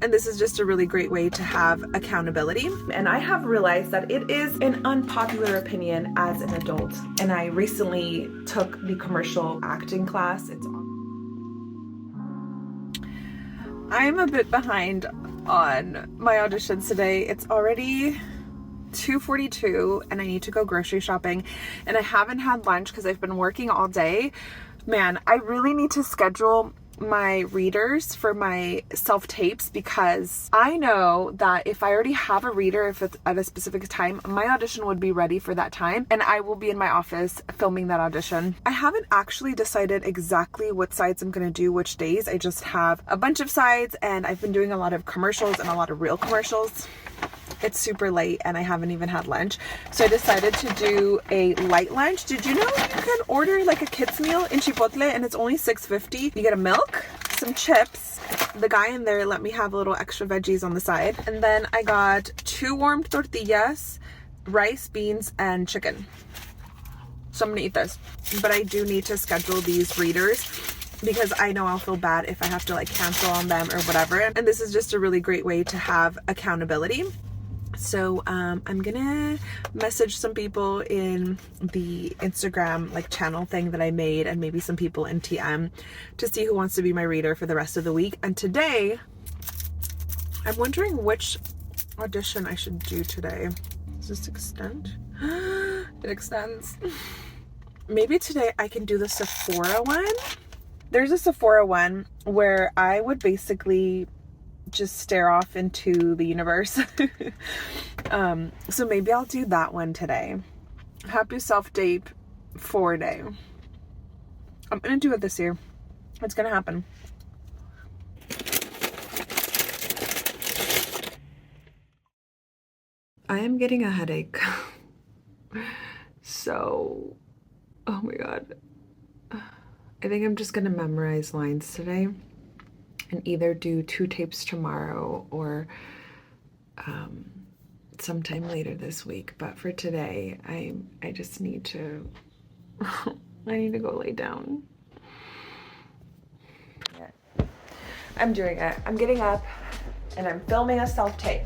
And this is just a really great way to have accountability. And I have realized that it is an unpopular opinion as an adult. And I recently took the commercial acting class. I'm a bit behind on my auditions today. It's already 2:42 and I need to go grocery shopping, and I haven't had lunch because I've been working all day. Man, I really need to schedule my readers for my self-tapes, because I know that if I already have a reader, if it's at a specific time, my audition would be ready for that time and I will be in my office filming that audition. I haven't actually decided exactly what sides I'm going to do which days. I just have a bunch of sides, and I've been doing a lot of commercials and a lot of real commercials. It's super late and I haven't even had lunch. So I decided to do a light lunch. Did you know you can order like a kid's meal in Chipotle and it's only $6.50? You get a milk, some chips. The guy in there let me have a little extra veggies on the side. And then I got 2 warmed tortillas, rice, beans, and chicken. So I'm gonna eat this. But I do need to schedule these readers, because I know I'll feel bad if I have to like cancel on them or whatever. And this is just a really great way to have accountability. So I'm gonna message some people in the Instagram like channel thing that I made, and maybe some people in TM, to see who wants to be my reader for the rest of the week. And today, I'm wondering which audition I should do today. Does this extend? It extends. Maybe today I can do the Sephora one. There's a Sephora one where I would basically just stare off into the universe. So maybe I'll do that one today. Happy self-tape 4-day. I'm gonna do it this year. It's gonna happen. I am getting a headache. So, oh my God. I think I'm just gonna memorize lines today and either do 2 tapes tomorrow or sometime later this week. But for today, I just need to I need to go lay down. Yeah. I'm doing it. I'm getting up and I'm filming a self-tape.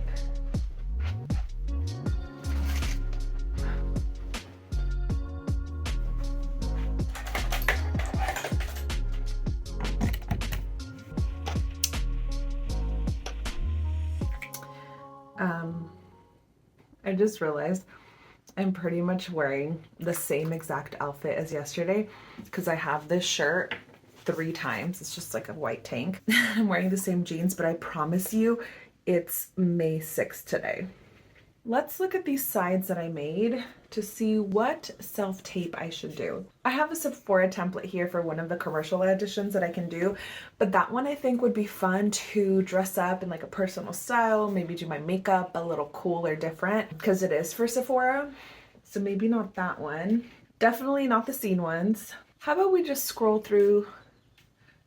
I just realized I'm pretty much wearing the same exact outfit as yesterday, because I have this shirt 3 times. It's just like a white tank. I'm wearing the same jeans, but I promise you it's May 6th today. Let's look at these sides that I made to see what self-tape I should do. I have a Sephora template here for one of the commercial auditions that I can do, but that one I think would be fun to dress up in like a personal style, maybe do my makeup a little cool or different, because it is for Sephora. So maybe not that one. Definitely not the scene ones. How about we just scroll through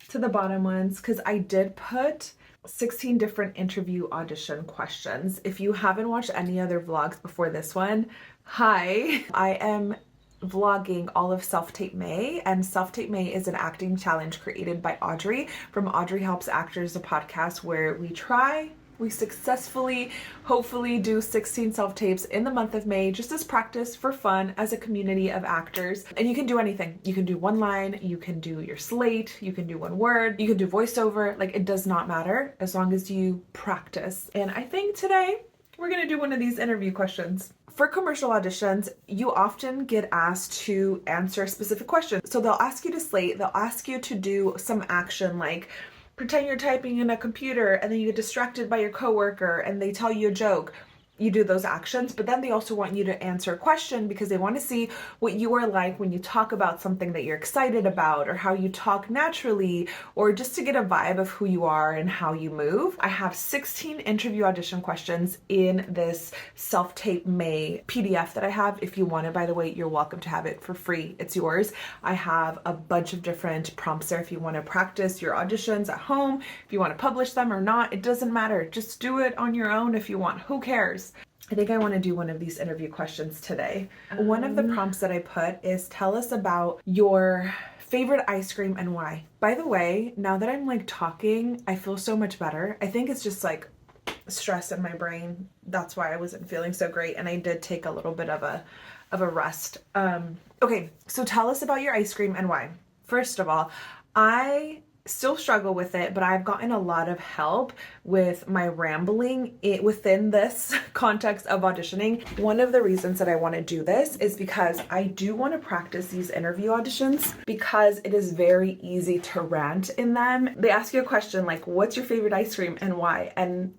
to the bottom ones, because I did put 16 different interview audition questions. If you haven't watched any other vlogs before this one, hi. I am vlogging all of Self-Tape May, and Self-Tape May is an acting challenge created by Audrey from Audrey Helps Actors, a podcast where we successfully, hopefully, do 16 self-tapes in the month of May, just as practice for fun as a community of actors. And you can do anything. You can do 1 line, you can do your slate, you can do 1 word, you can do voiceover. Like, it does not matter as long as you practice. And I think today we're gonna do one of these interview questions. For commercial auditions, you often get asked to answer a specific question. So they'll ask you to slate, they'll ask you to do some action like pretend you're typing in a computer and then you get distracted by your coworker and they tell you a joke. You do those actions, but then they also want you to answer a question because they want to see what you are like when you talk about something that you're excited about, or how you talk naturally, or just to get a vibe of who you are and how you move. I have 16 interview audition questions in this Self-Tape May PDF that I have. If you want it, by the way, you're welcome to have it for free. It's yours. I have a bunch of different prompts there if you want to practice your auditions at home, if you want to publish them or not, it doesn't matter. Just do it on your own if you want. Who cares? I think I want to do one of these interview questions today. One of the prompts that I put is tell us about your Favorite ice cream and why? By the way, now that I'm like talking, I feel so much better. I think it's just like stress in my brain. That's why I wasn't feeling so great, and I did take a little bit of a rest. Okay, so tell us about your ice cream and why. First of all, I still struggle with it, but I've gotten a lot of help with my rambling within this context of auditioning. One of the reasons that I want to do this is because I do want to practice these interview auditions, because it is very easy to rant in them. They ask you a question like, what's your favorite ice cream and why? And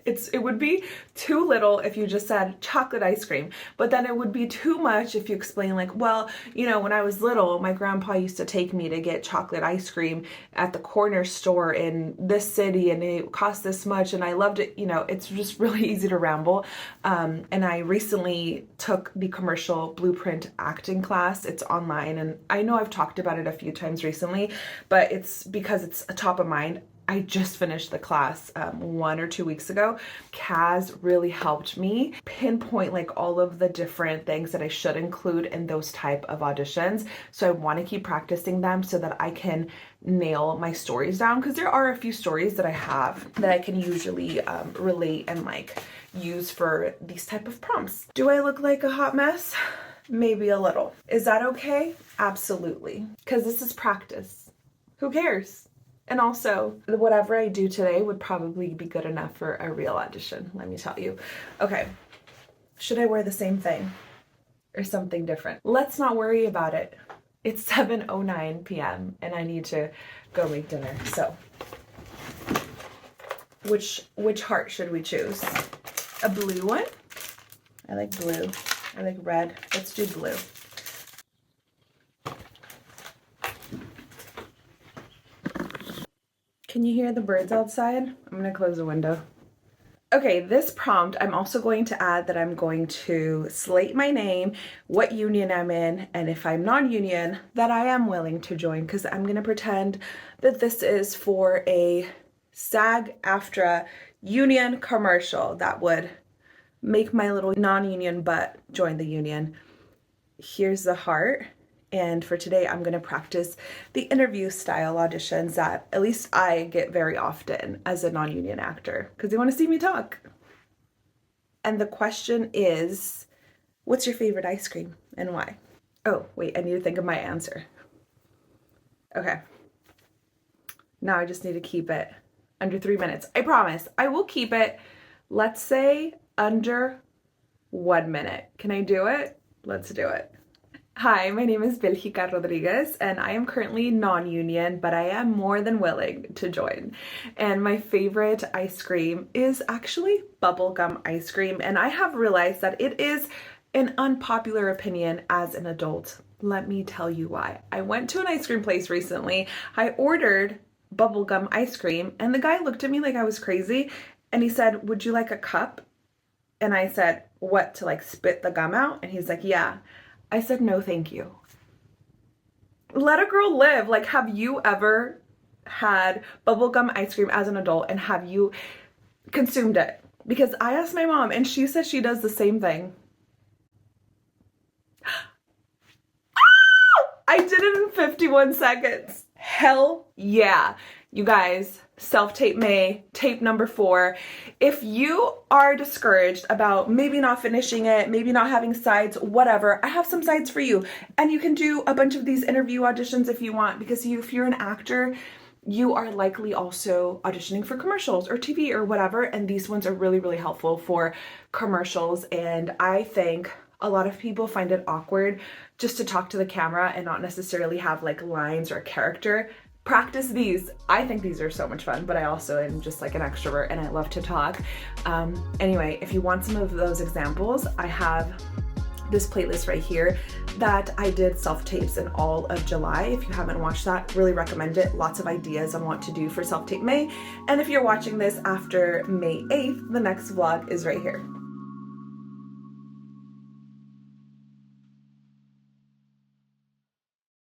it would be too little if you just said chocolate ice cream, but then it would be too much if you explain like, well, you know, when I was little, my grandpa used to take me to get chocolate ice cream at the corner store in this city, and it cost this much, and I loved it. You know, it's just really easy to ramble. And I recently took the commercial blueprint acting class. It's online, and I know I've talked about it a few times recently, but it's because it's a top of mind. I just finished the class 1 or 2 weeks ago. Kaz really helped me pinpoint like all of the different things that I should include in those type of auditions. So I want to keep practicing them so that I can nail my stories down, because there are a few stories that I have that I can usually relate and like use for these type of prompts. Do I look like a hot mess? Maybe a little. Is that okay? Absolutely. Because this is practice. Who cares? And also, whatever I do today would probably be good enough for a real audition, let me tell you. Okay, should I wear the same thing or something different? Let's not worry about it. It's 7:09 p.m. and I need to go make dinner. So, which heart should we choose? A blue one? I like blue. I like red. Let's do blue. Can you hear the birds outside? I'm gonna close the window. Okay, this prompt, I'm also going to add that I'm going to slate my name, what union I'm in, and if I'm non-union, that I am willing to join, because I'm gonna pretend that this is for a SAG-AFTRA union commercial that would make my little non-union butt join the union. Here's the heart. And for today, I'm going to practice the interview style auditions that at least I get very often as a non-union actor, because they want to see me talk. And the question is, what's your favorite ice cream and why? Oh, wait, I need to think of my answer. Okay. Now I just need to keep it under 3 minutes. I promise I will keep it, let's say, under 1 minute. Can I do it? Let's do it. Hi, my name is Belgica Rodriguez, and I am currently non-union, but I am more than willing to join. And my favorite ice cream is actually bubblegum ice cream, and I have realized that it is an unpopular opinion as an adult. Let me tell you why. I went to an ice cream place recently. I ordered bubblegum ice cream, and the guy looked at me like I was crazy, and he said, "Would you like a cup?" And I said, "What, to like spit the gum out?" And he's like, "Yeah." I said, "No, thank you." Let a girl live. Like, have you ever had bubblegum ice cream as an adult, and have you consumed it? Because I asked my mom and she says she does the same thing. I did it in 51 seconds. Hell yeah. You guys, self-tape May, tape number 4. If you are discouraged about maybe not finishing it, maybe not having sides, whatever, I have some sides for you. And you can do a bunch of these interview auditions if you want, because if you're an actor, you are likely also auditioning for commercials or TV or whatever. And these ones are really, really helpful for commercials. And I think a lot of people find it awkward just to talk to the camera and not necessarily have like lines or a character. Practice these. I think these are so much fun, but I also am just like an extrovert and I love to talk. Anyway, if you want some of those examples, I have this playlist right here that I did self-tapes in all of July. If you haven't watched that, really recommend it. Lots of ideas on what to do for self-tape May. And if you're watching this after May 8th, the next vlog is right here.